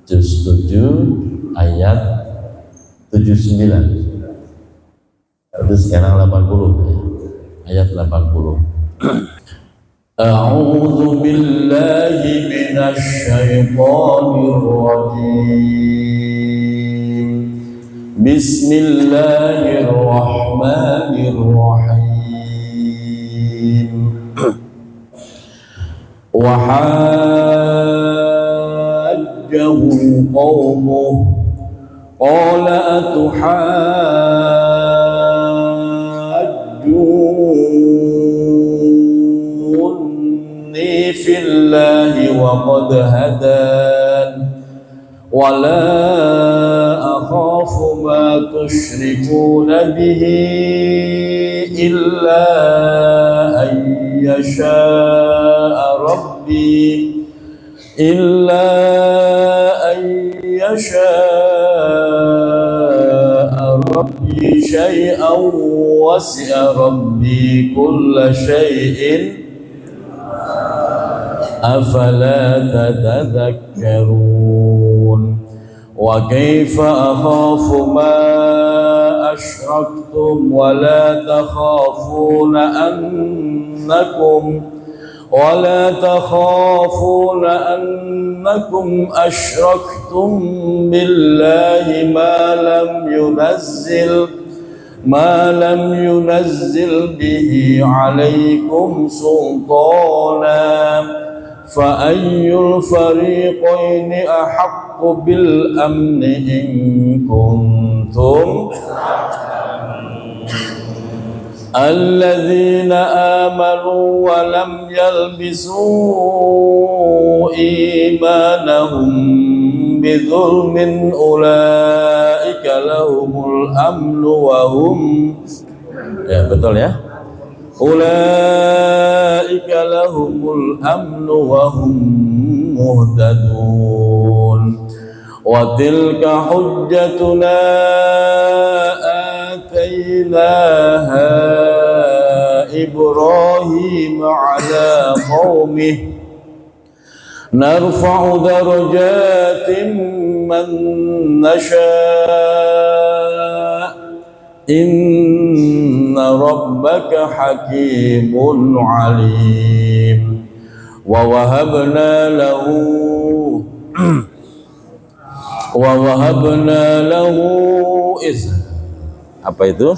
juz 7 ayat 79. Itu sekarang 80 ya. Ayat 80. A'udzu billahi minasy syaithanir rajim. Bismillahirrahmanirrahim. Wa hajjahu qaumuhu qala atuhajjunni fillahi wa qad hadan wa la akhafu ma tusyrikuna bihi illa an yasha'a rabbi syai'an wasi'a rabbi kulla syai'in afala tatadhakkarun wa kaifa akhafu ma asyraktum wa la takhafuna annakum asyraktum billahi ma lam yunazzil bihi alaikum sultana fa ayyul fariqaini ahaqqu bil amni in kuntum alladzina amanu wa lam yalbisu imanahum bidzulmin ulaika lahumul amnu wa hum ya betul ya ulaika lahumul amnu wa hum muhtadun wa tilka hujjatuna atainaha Ibrahim ala qaumih narfa'u darajatin man nasha' inna rabbaka hakimun alim wa wahabna lahu apa itu?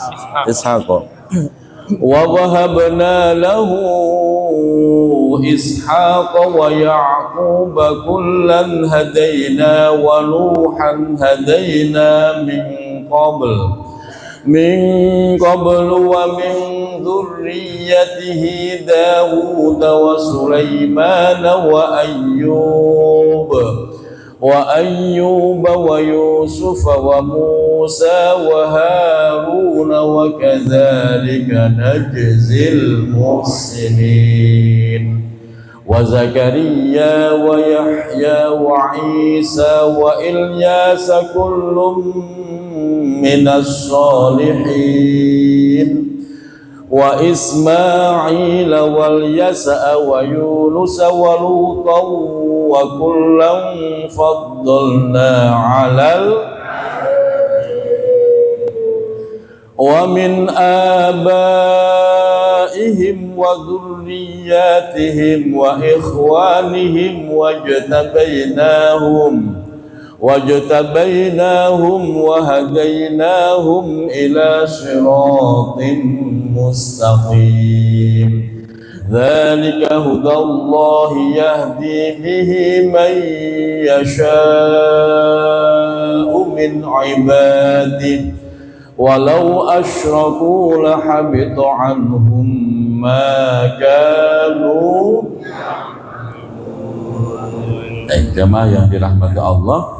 Ishaq. Wa wahabna lahu Ishaq wa Ya'qub kullan hadaina wa Nuhan hadaina min qabl wa min dhurriyyatihi Dawud wa Sulaiman wa Ayyub wa Yusuf wa Musa wa Harun wa kadzalika najzil muhsinin wa Zakaria wa Yahya wa Isa wa Ilyas kullum minas salihin wa Ismail wal Yasa wa Yunus wa Lutan wa kullan faddalna 'alal wa min abaihim wa dhurriyyatihim wa ikhwanihim wajtabainahum wa hadainahum ila siratin mustaqim dzalika hudallahi yahdi bihi man yasha'u min ibadihi walau asyraku lahabita anhum ma kanu jamaah yang dirahmati Allah.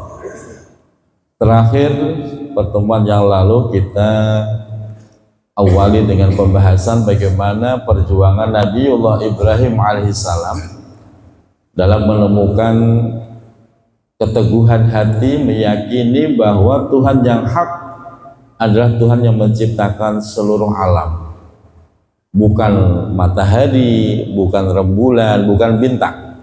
Terakhir pertemuan yang lalu kita awali dengan pembahasan bagaimana perjuangan Nabiullah Ibrahim alaihissalam dalam menemukan keteguhan hati meyakini bahwa Tuhan yang hak adalah Tuhan yang menciptakan seluruh alam, bukan matahari, bukan rembulan, bukan bintang.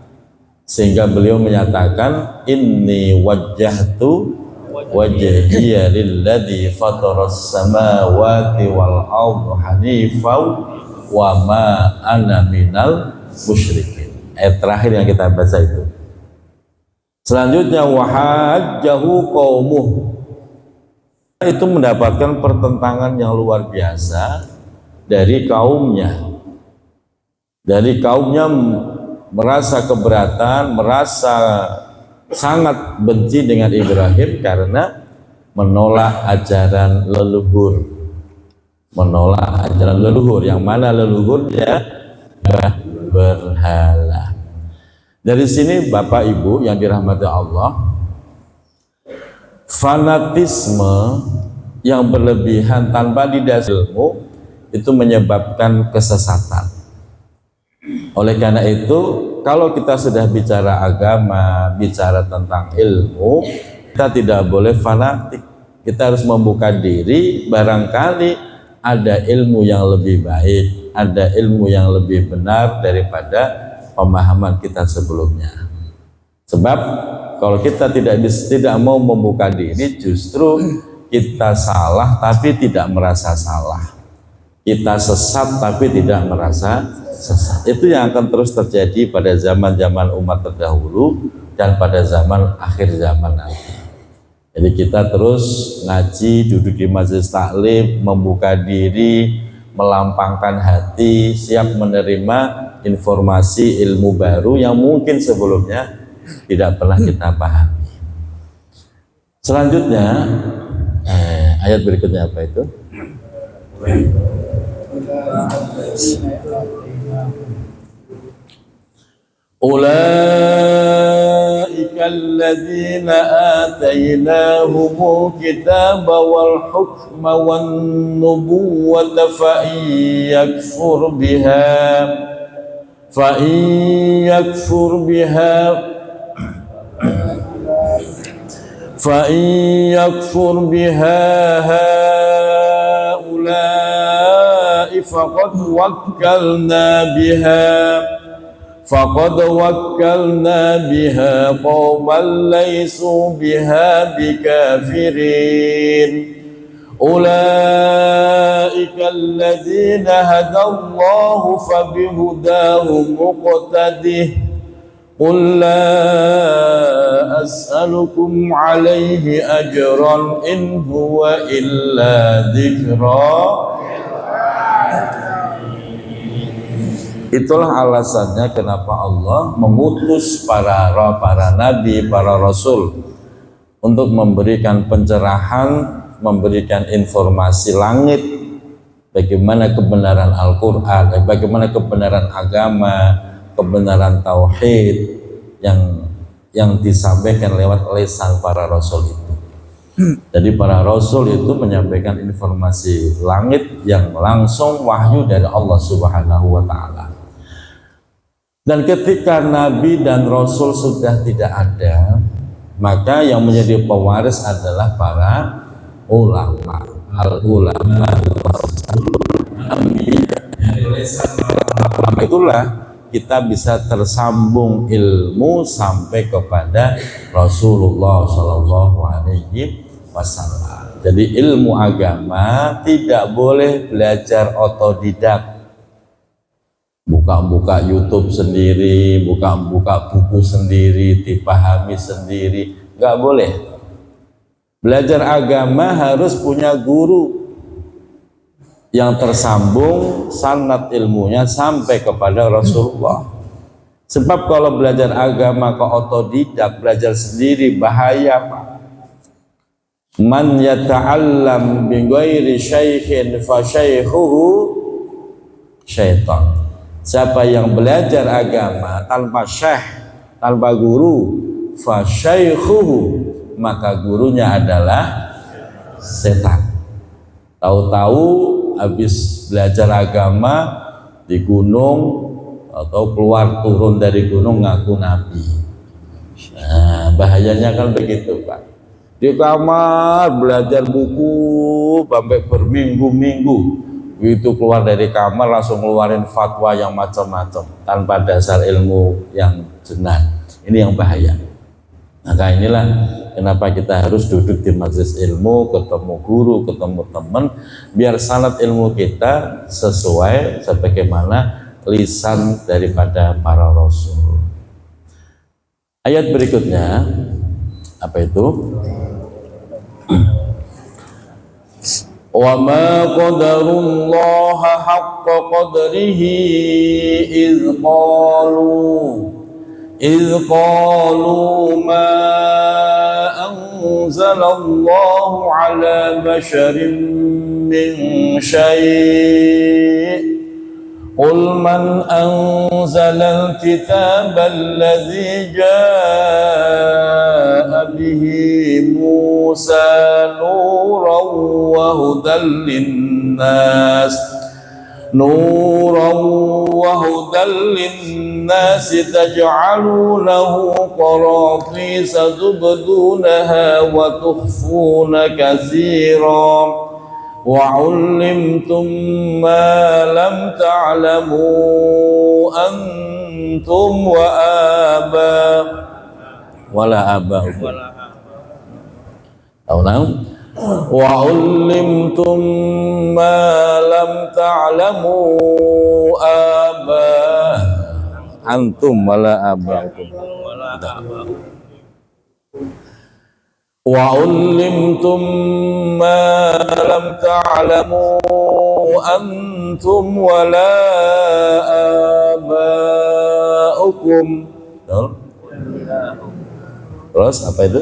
sehingga beliau menyatakan inni wajjahtu wajhiya lilladzi fataras samawati wal arda hanifan wa ma ana minal musyrikin. Ayat terakhir yang kita baca itu. Selanjutnya wahajjahu qaumuh, itu mendapatkan pertentangan yang luar biasa dari kaumnya. Dari kaumnya merasa keberatan, merasa sangat benci dengan Ibrahim karena menolak ajaran leluhur. Menolak ajaran leluhur, yang mana leluhurnya berhala. Dari sini Bapak Ibu yang dirahmati Allah, fanatisme yang berlebihan tanpa didasari ilmu itu menyebabkan kesesatan. Oleh karena itu, kalau kita sudah bicara agama, bicara tentang ilmu, kita tidak boleh fanatik. Kita harus membuka diri, barangkali ada ilmu yang lebih baik, ada ilmu yang lebih benar daripada pemahaman kita sebelumnya. Sebab kalau kita tidak mau membuka diri, justru kita salah tapi tidak merasa salah. Kita sesat tapi tidak merasa sesat. Itu yang akan terus terjadi pada zaman-zaman umat terdahulu dan pada zaman akhir zaman nanti. Jadi kita terus ngaji, duduk di majelis taklim, membuka diri, melampangkan hati, siap menerima informasi ilmu baru yang mungkin sebelumnya tidak pernah kita pahami. Selanjutnya ayat berikutnya apa itu? Ulaika alladzina atainahumul kitaba wal hukma wan nubuwwata fa in yakfur biha haula'i faqad wakkalna biha qauman laysu biha bikafirin. Ulaika alladzina hadallahu fabihudahu muqtadih. Qul la as'alukum alaihi ajran in huwa illa dzikra. Itulah alasannya kenapa Allah mengutus para nabi, para rasul untuk memberikan pencerahan, memberikan informasi langit bagaimana kebenaran Al-Quran, bagaimana kebenaran agama, kebenaran tauhid yang disampaikan lewat lisan para rasul itu. Jadi para rasul itu menyampaikan informasi langit yang langsung wahyu dari Allah Subhanahu wa taala. Dan ketika nabi dan rasul sudah tidak ada, maka yang menjadi pewaris adalah para ulama. Al-ulama itulah kita bisa tersambung ilmu sampai kepada Rasulullah Shallallahu Alaihi Wasallam. Jadi ilmu agama tidak boleh belajar otodidak, buka-buka YouTube sendiri, buka-buka buku sendiri, dipahami sendiri, nggak boleh. Belajar agama harus punya guru yang tersambung sanad ilmunya sampai kepada Rasulullah. Sebab kalau belajar agama ke otodidak, belajar sendiri, bahaya Pak. Man yata'allam bi ghairi syaikhin fa syaikhuhu syaitan. Siapa yang belajar agama tanpa syekh, tanpa guru, fa syaikhuhu, maka gurunya adalah setan. Tahu-tahu habis belajar agama di gunung atau keluar turun dari gunung ngaku nabi. Nah, bahayanya kan begitu Pak. Di kamar belajar buku sampai berminggu-minggu, begitu keluar dari kamar langsung ngeluarin fatwa yang macam-macam tanpa dasar ilmu yang benar. Ini yang bahaya. Maka inilah kenapa kita harus duduk di majelis ilmu, ketemu guru, ketemu teman, biar sanad ilmu kita sesuai sebagaimana lisan daripada para rasul. Ayat berikutnya apa itu? Wa ma qadarullaha haqqa qadrihi إذ قالوا ما أنزل الله على بشر من شيء قل من أنزل الكتاب الذي جاء به موسى نورا وهدى للناس تجعلونه قراطيس تبدونها وتخفون كثيرا وعلمتم ما لم تعلموا أنتم آباؤكم وعلمتم ما لم تعلموا أنتم ولا آباؤكم وعلمتم ما لم تعلموا أنتم ولا آباؤكم. Terus apa itu?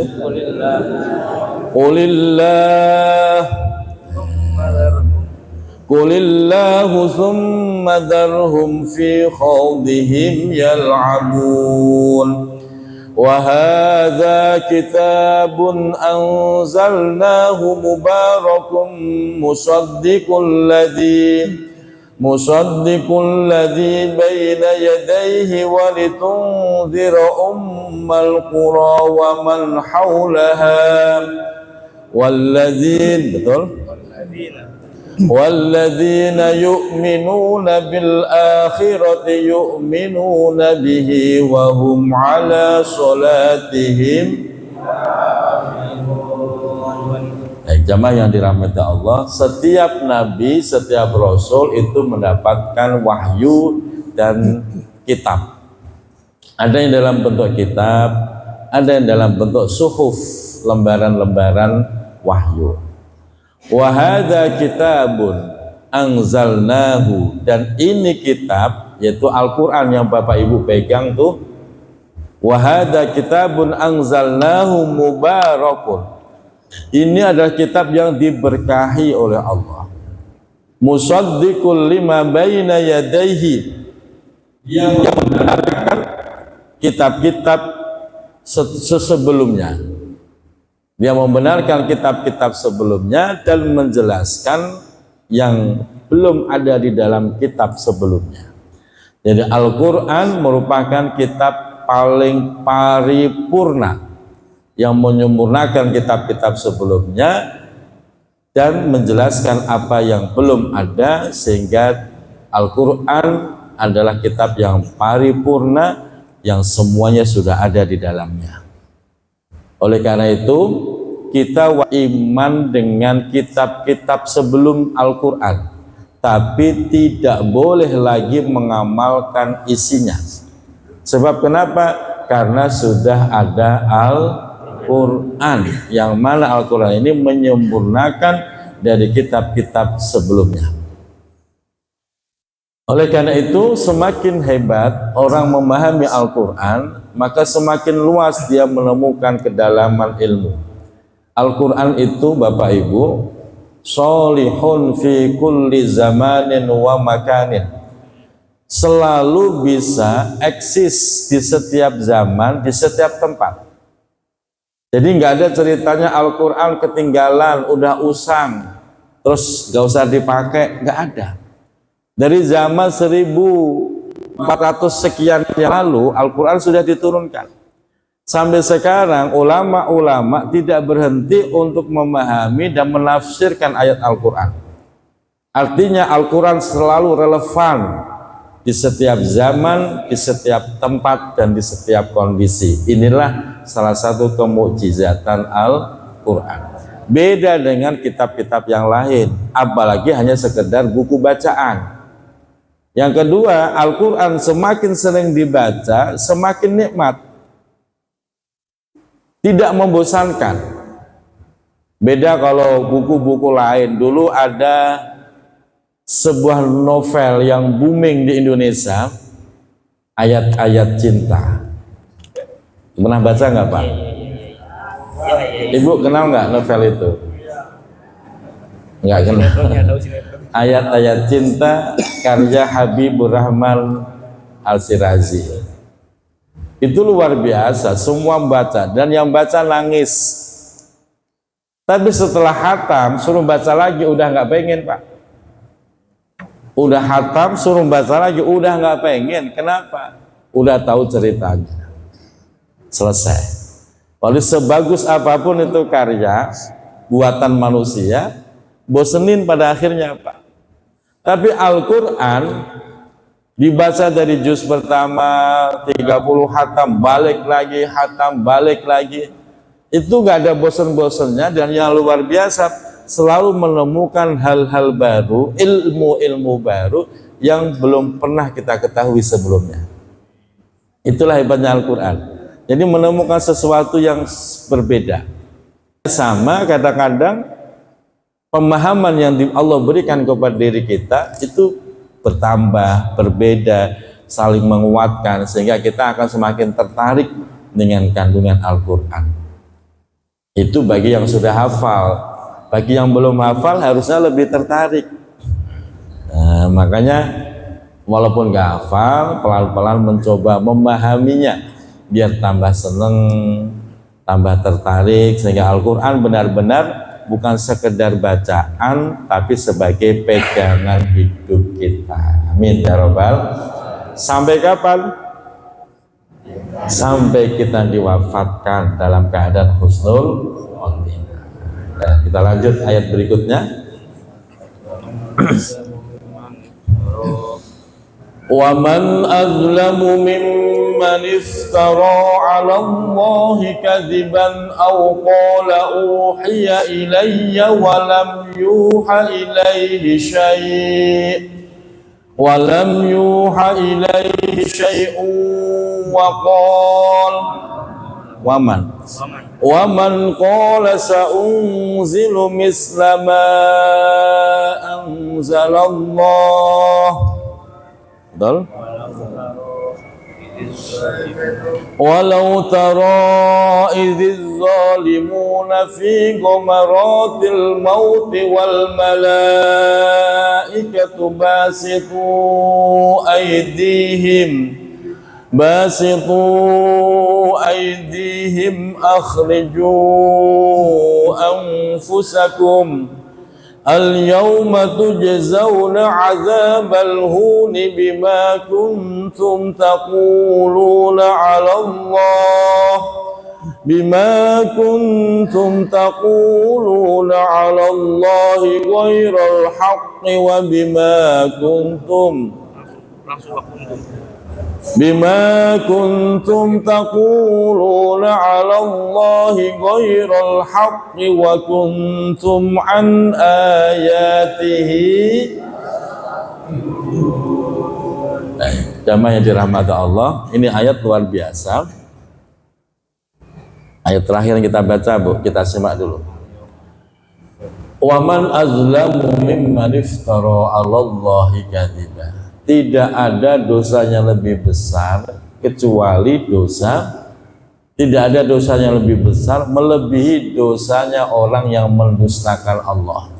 Qulillahu thumma dharhum fi khawdihim yal'abun. Wa hadza kitabun anzalnahu mubarakun musaddiqul ladzi baina yadayhi wa litunzira ummal qura wa man hawlaha walladzina yu'minuna bil akhirati yu'minuna bihi wa hum ala salatihim. Jamaah yang dirahmati Allah, setiap nabi, setiap rasul itu mendapatkan wahyu dan kitab. Ada yang dalam bentuk kitab, ada yang dalam bentuk suhuf, lembaran-lembaran wahyu. Wa hadza kitabun anzalnahu, dan ini kitab yaitu Al-Qur'an yang Bapak Ibu pegang tuh. Wa hadza kitabun anzalnahu mubarakun. Ini adalah kitab yang diberkahi oleh Allah. Musaddiqul lima baina yadayhi, yang membenarkan kitab-kitab sebelumnya. Dia membenarkan kitab-kitab sebelumnya dan menjelaskan yang belum ada di dalam kitab sebelumnya. Jadi Al-Quran merupakan kitab paling paripurna yang menyempurnakan kitab-kitab sebelumnya dan menjelaskan apa yang belum ada, sehingga Al-Quran adalah kitab yang paripurna yang semuanya sudah ada di dalamnya. Oleh karena itu kita iman dengan kitab-kitab sebelum Al-Quran, tapi tidak boleh lagi mengamalkan isinya. Sebab kenapa? Karena sudah ada Al-Quran, yang mana Al-Quran ini menyempurnakan dari kitab-kitab sebelumnya. Oleh karena itu semakin hebat orang memahami Al-Quran, maka semakin luas dia menemukan kedalaman ilmu. Al-Quran itu Bapak Ibu sholihun fi kulli zamanin wa makanin, selalu bisa eksis di setiap zaman, di setiap tempat. Jadi nggak ada ceritanya Al-Quran ketinggalan, udah usang, terus nggak usah dipakai, nggak ada. Dari zaman 1400 sekian yang lalu Al-Quran sudah diturunkan. Sampai sekarang ulama-ulama tidak berhenti untuk memahami dan menafsirkan ayat Al-Quran. Artinya Al-Quran selalu relevan di setiap zaman, di setiap tempat, dan di setiap kondisi. Inilah salah satu kemukjizatan Al-Quran. Beda dengan kitab-kitab yang lain, apalagi hanya sekedar buku bacaan. Yang kedua, Al-Quran semakin sering dibaca, semakin nikmat, tidak membosankan. Beda kalau buku-buku lain. Dulu ada sebuah novel yang booming di Indonesia, Ayat-Ayat Cinta. Pernah baca nggak Pak? Ibu kenal nggak novel itu? Nggak kenal. Ayat-Ayat Cinta karya Habibur Rahman Al-Sirazi. Itu luar biasa, semua baca, dan yang baca nangis. Tapi setelah hatam suruh baca lagi udah nggak pengen Pak. Udah hatam suruh baca lagi udah nggak pengen. Kenapa? Udah tahu ceritanya. Selesai. Walau sebagus apapun itu karya buatan manusia, bosenin pada akhirnya Pak. Tapi Al-Quran dibaca dari juz pertama 30 hatam, balik lagi. Itu gak ada bosan-bosannya, dan yang luar biasa selalu menemukan hal-hal baru, ilmu-ilmu baru yang belum pernah kita ketahui sebelumnya. Itulah hebatnya Al-Quran. Jadi menemukan sesuatu yang berbeda. Sama kadang-kadang pemahaman yang Allah berikan kepada diri kita itu bertambah, berbeda, saling menguatkan, sehingga kita akan semakin tertarik dengan kandungan Al-Quran. Itu bagi yang sudah hafal. Bagi yang belum hafal harusnya lebih tertarik. Nah, makanya walaupun gak hafal, pelan-pelan mencoba memahaminya, biar tambah seneng, tambah tertarik, sehingga Al-Quran benar-benar bukan sekedar bacaan, tapi sebagai pegangan hidup kita. Amin ya Rabbal. Sampai kapan? Sampai kita diwafatkan dalam keadaan husnul khotimah. Nah, kita lanjut ayat berikutnya. Wa man azlamu mimman iftara 'ala Allahi kadziban aw qala uhiya ilayya wa lam yuha ilayhi syai'un wa qala wa man qala sa'unzilu misla ma anzalallah. Betul? Walau tara idhiz zalimuna fi ghamaratil maut wal malaikatu basitu aydihim akhriju anfusakum al-yawma tujzawna 'adzabal huni bima kuntum taquluna 'ala Allahi ghairal haqqi wa bima kuntum taquluna 'ala Allahi ghairal haqqi wa kuntum an ayatihi. Jamaah yang dirahmati Allah, ini ayat luar biasa. Ayat terakhir yang kita baca, Bu, kita simak dulu. Wa man azlamu mimman iftara 'ala Allahi kadziban. Tidak ada dosanya lebih besar kecuali tidak ada dosanya lebih besar melebihi dosanya orang yang mendustakan Allah.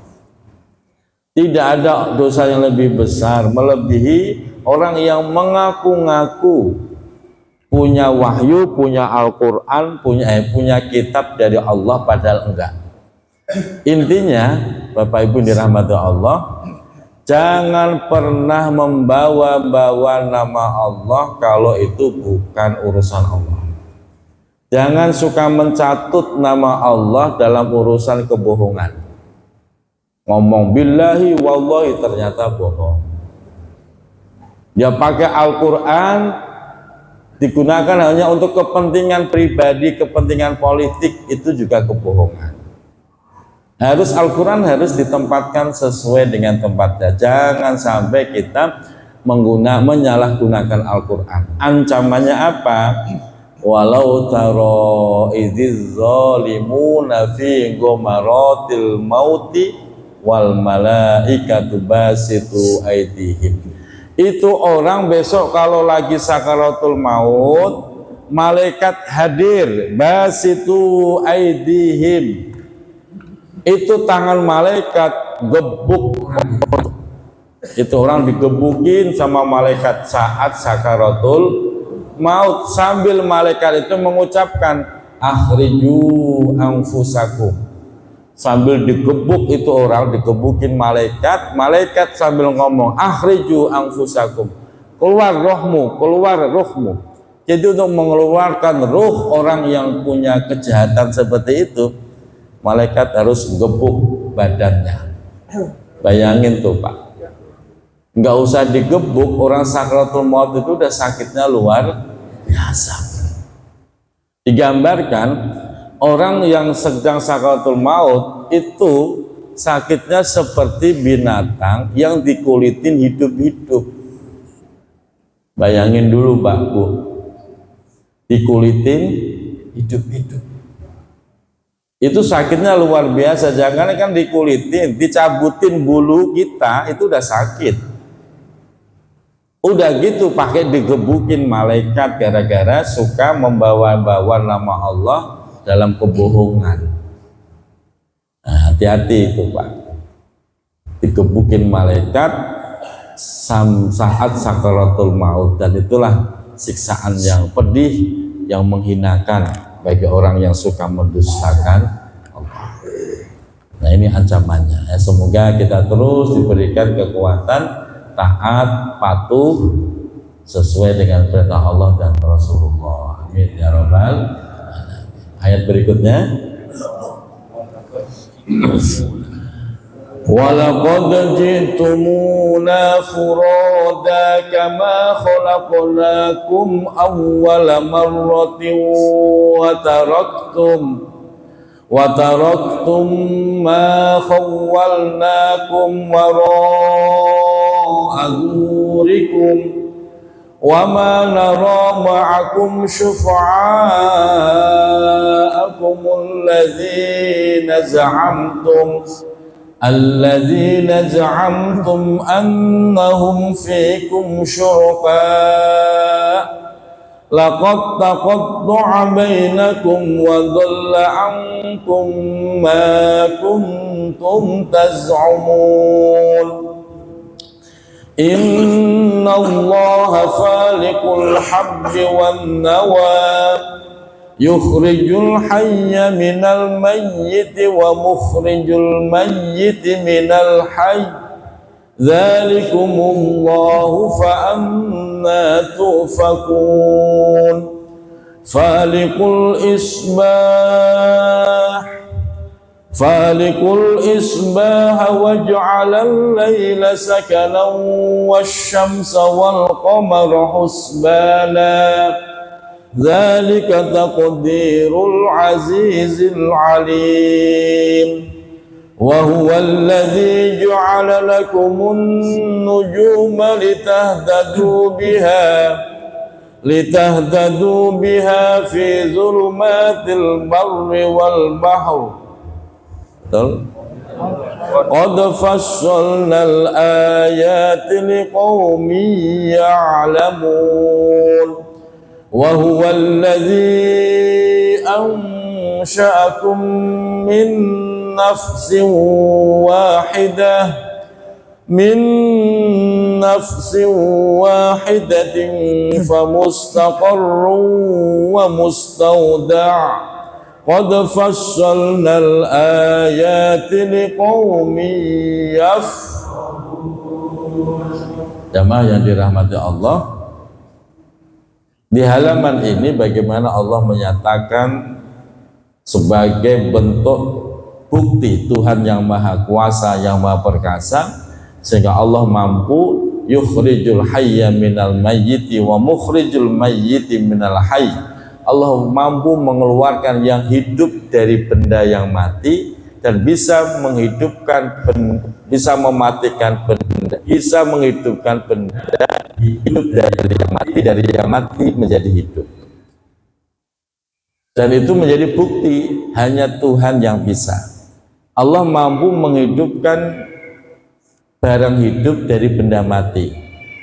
Tidak ada dosanya lebih besar melebihi orang yang mengaku-ngaku punya wahyu, punya Al-Quran, punya kitab dari Allah padahal enggak. Intinya, Bapak Ibu dirahmati Allah, jangan pernah membawa-bawa nama Allah kalau itu bukan urusan Allah. Jangan suka mencatut nama Allah dalam urusan kebohongan. Ngomong billahi wallahi ternyata bohong. Dia pakai Al-Quran digunakan hanya untuk kepentingan pribadi, kepentingan politik, itu juga kebohongan. Harus Al-Quran harus ditempatkan sesuai dengan tempatnya. Jangan sampai kita menyalahgunakan Al-Quran. Ancamannya apa? Walau taro idhiz zalimuna fi ghamaratil mauti wal malaikatu basitu aydihim. Itu orang besok kalau lagi sakaratul maut, malaikat hadir, basitu aydihim. Itu tangan malaikat gebuk. Itu orang digebukin sama malaikat saat sakaratul maut, sambil malaikat itu mengucapkan akhriju anfusakum. Sambil digebuk itu orang, digebukin malaikat, malaikat sambil ngomong akhriju anfusakum, keluar rohmu, keluar rohmu. Jadi untuk mengeluarkan roh orang yang punya kejahatan seperti itu, malaikat harus gebuk badannya. Bayangin tuh Pak, nggak usah digebuk, orang sakratul maut itu udah sakitnya luar biasa. Digambarkan orang yang sedang sakratul maut itu sakitnya seperti binatang yang dikulitin hidup-hidup. Bayangin dulu Pak Bu, dikulitin hidup-hidup. Itu sakitnya luar biasa. Jangan kan dikulitin, dicabutin bulu kita itu udah sakit. Udah gitu pakai digebukin malaikat gara-gara suka membawa-bawa nama Allah dalam kebohongan. Nah, hati-hati itu Pak. Digebukin malaikat saat sakaratul maut, dan itulah siksaan yang pedih, yang menghinakan bagi orang yang suka mendustakan Allah. Nah, ini ancamannya. Ya, semoga kita terus diberikan kekuatan taat, patuh sesuai dengan perintah Allah dan Rasulullah. Amin ya rabbal alamin. Ayat berikutnya, walaqad ji'tumuna furada kama khalaqnakum awwala marratin wa taraktum ma khawwalnakum wara'a zuhurikum وَمَا نَرَى مَعَكُمْ شُفَعَاءَكُمُ الَّذِينَ زَعَمْتُمْ أَنَّهُمْ فِيكُمْ شُرَكَاءُ لَقَدْ تَقَطَّعَ بَيْنَكُمْ وَضَلَّ عَنكُمْ مَا كُنْتُمْ تَزْعُمُونَ إِنَّ اللَّهَ فَالِقُ الْحَبِّ وَالنَّوَى يُخْرِجُ الْحَيَّ مِنَ الْمَيِّتِ وَمُخْرِجُ الْمَيِّتِ مِنَ الْحَيِّ ذَلِكُمُ اللَّهُ فَأَنَّى تُؤْفَكُونَ فالق الإصباح وجعل الليل سكنا والشمس والقمر حسبانا ذلك تقدير العزيز العليم وهو الذي جعل لكم النجوم لتهتدوا بها في ظلمات البر والبحر قد فصلنا الآيات لقوم يعلمون وهو الذي أنشأكم من نفس واحدة فمستقر ومستودع قد فصلنا الآيات لقوم يفقهون. Jamaah yang dirahmati Allah, di halaman ini bagaimana Allah menyatakan sebagai bentuk bukti Tuhan yang maha kuasa, yang maha perkasa, sehingga Allah mampu yukhrijul hayya minal mayyiti wa mukhrijul mayyiti minal hayy. Allah mampu mengeluarkan yang hidup dari benda yang mati dan bisa menghidupkan bisa mematikan benda, bisa menghidupkan benda hidup dari yang mati menjadi hidup. Dan itu menjadi bukti hanya Tuhan yang bisa. Allah mampu menghidupkan barang hidup dari benda mati.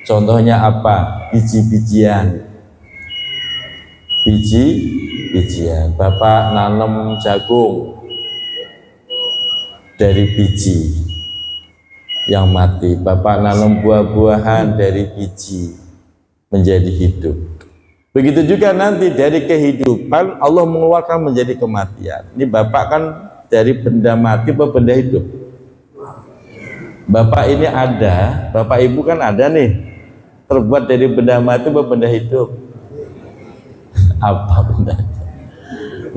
Contohnya apa? Biji-bijian. Biji-bijian. Bapak nanam jagung dari biji yang mati. Bapak nanam buah-buahan dari biji menjadi hidup. Begitu juga nanti dari kehidupan Allah mengeluarkan menjadi kematian. Ini Bapak kan dari benda mati atau benda hidup? Bapak ini ada, Bapak Ibu kan ada nih, terbuat dari benda mati atau benda hidup? Apa benda?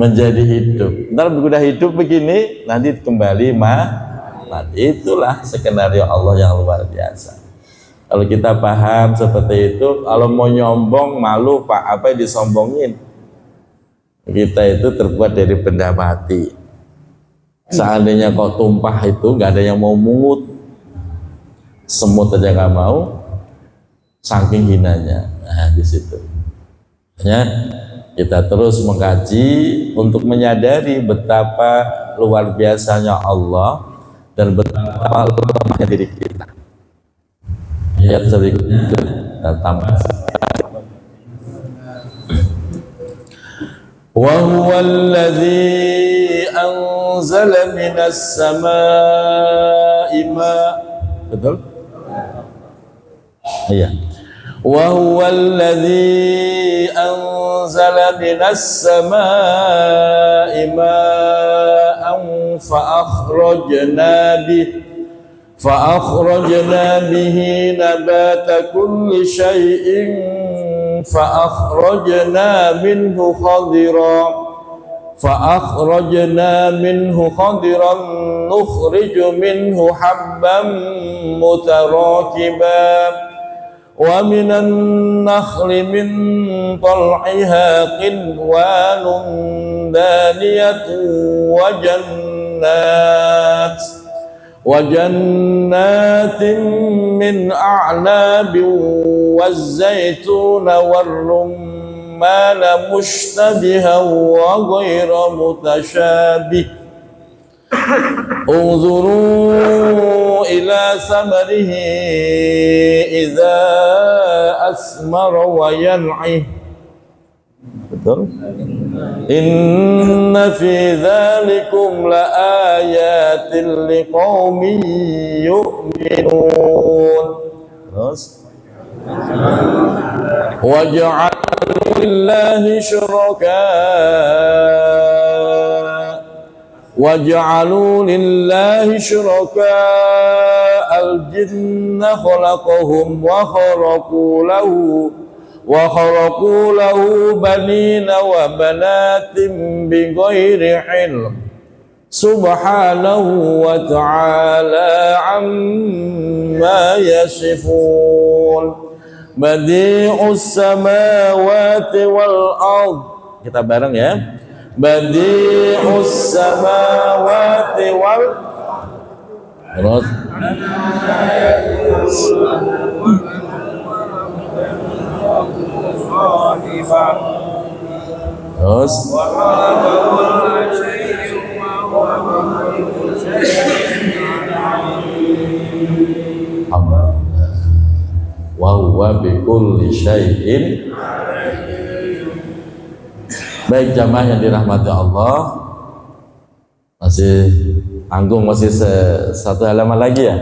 Menjadi hidup. Ntar sudah hidup begini, nanti kembali mati. Itulah skenario Allah yang luar biasa. Kalau kita paham seperti itu, kalau mau nyombong malu Pak, apa yang disombongin? Kita itu terbuat dari benda mati. Seandainya kok tumpah itu nggak ada yang mau mungut, semut aja nggak mau, saking hinanya. Nah di situ. Ya, kita terus mengkaji untuk menyadari betapa luar biasanya Allah dan betapa lemahnya diri kita. Ayat berikutnya kita tambah. Wa huwa alladzi anzala minas samaa'i ma'. Betul? Iya. Wa huwa alladzi anzala minas samaa'i ma'an fa akhrajna bihi nabata kulli syai'in fa akhrajna minhu khadiran nukhriju minhu habban mutarakiban wa minan nakhli min tal'iha qinwanun daniyatun wa jannatin min a'nabin waz-zaytuna war-rumman mushtabihan wa ghayra mutashabih. Unzuru ila samarihi idza asmara wa yan'ih. Betul? Inna fi dzalikum laayatin liqaumin yu'minun. Terus waj'alu lillahi syuraka al-jinna khalaqahum wa kharaqu lahu banina wa banatin bighairi ilm subhanahu wa ta'ala amma yasifun. Badi'us samawati wal ard. Kita bareng ya. Badi'us samawati wal ard. Terus wa huwa bikulli syai'in. Baik jamaah yang dirahmati Allah, masih tanggung, masih satu halaman lagi ya.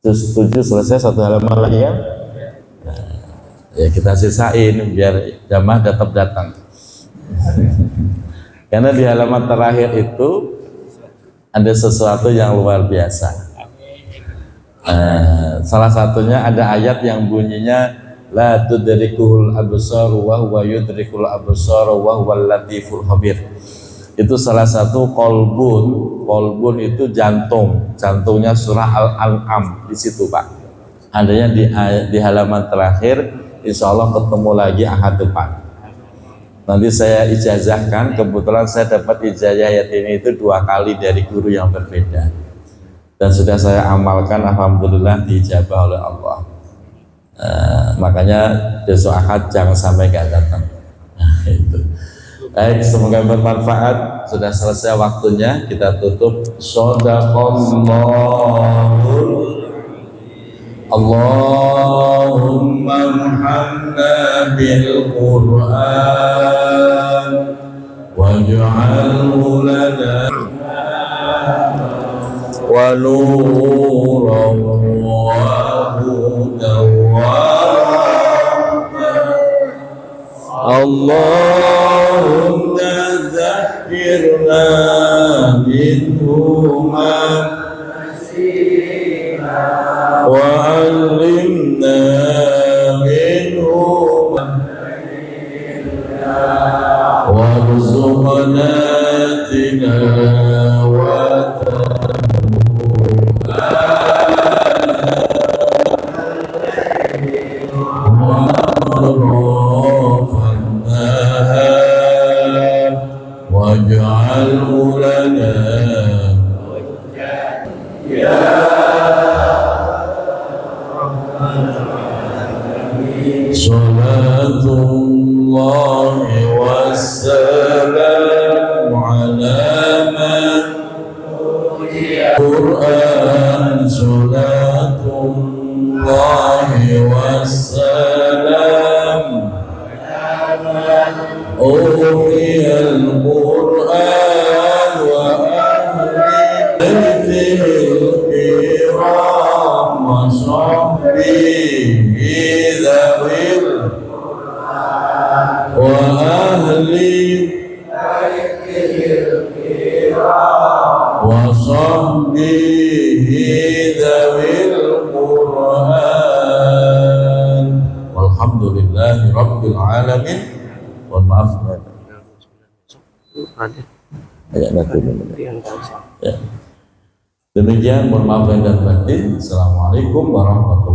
Terus 7 selesai, satu halaman lagi ya. Ya kita sisain biar jamaah tetap datang. Karena di halaman terakhir itu ada sesuatu yang luar biasa. Salah satunya ada ayat yang bunyinya la tudrikuhul absar wa huwa yudrikul absar wa huwal latiful khabir. Itu salah satu kolbun itu jantungnya surah Al-An'am di situ Pak. adanya di halaman terakhir. Insya Allah ketemu lagi ahad depan. Nanti saya ijazahkan, kebetulan saya dapat ijazah ini itu 2 kali dari guru yang berbeda, dan sudah saya amalkan, alhamdulillah diijabah oleh Allah. Makanya besok ahad jangan sampai gak datang. Itu. Baik, semoga bermanfaat. Sudah selesai waktunya, kita tutup. Shadaqallahul Allahumma arhamna bil Qur'an waj'alhu lana wa nuran wa hudan wa Allahumma zakkirna minhu ma وعلمنا منه وارزقنا تلاوته أطراف النهار واجعله لنا صلاة الله والسلام على من القرآن صلاة الله والسلام أوحي القرآن وأهل بيته الكرام وصحبه ذوي وأهل وصحبه ذوي القرآن والحمد لله رب العالمين. Mohon maaf ya. Demikian, mohon maaf lahir dan batin. Assalamualaikum warahmatullahi wabarakatuh.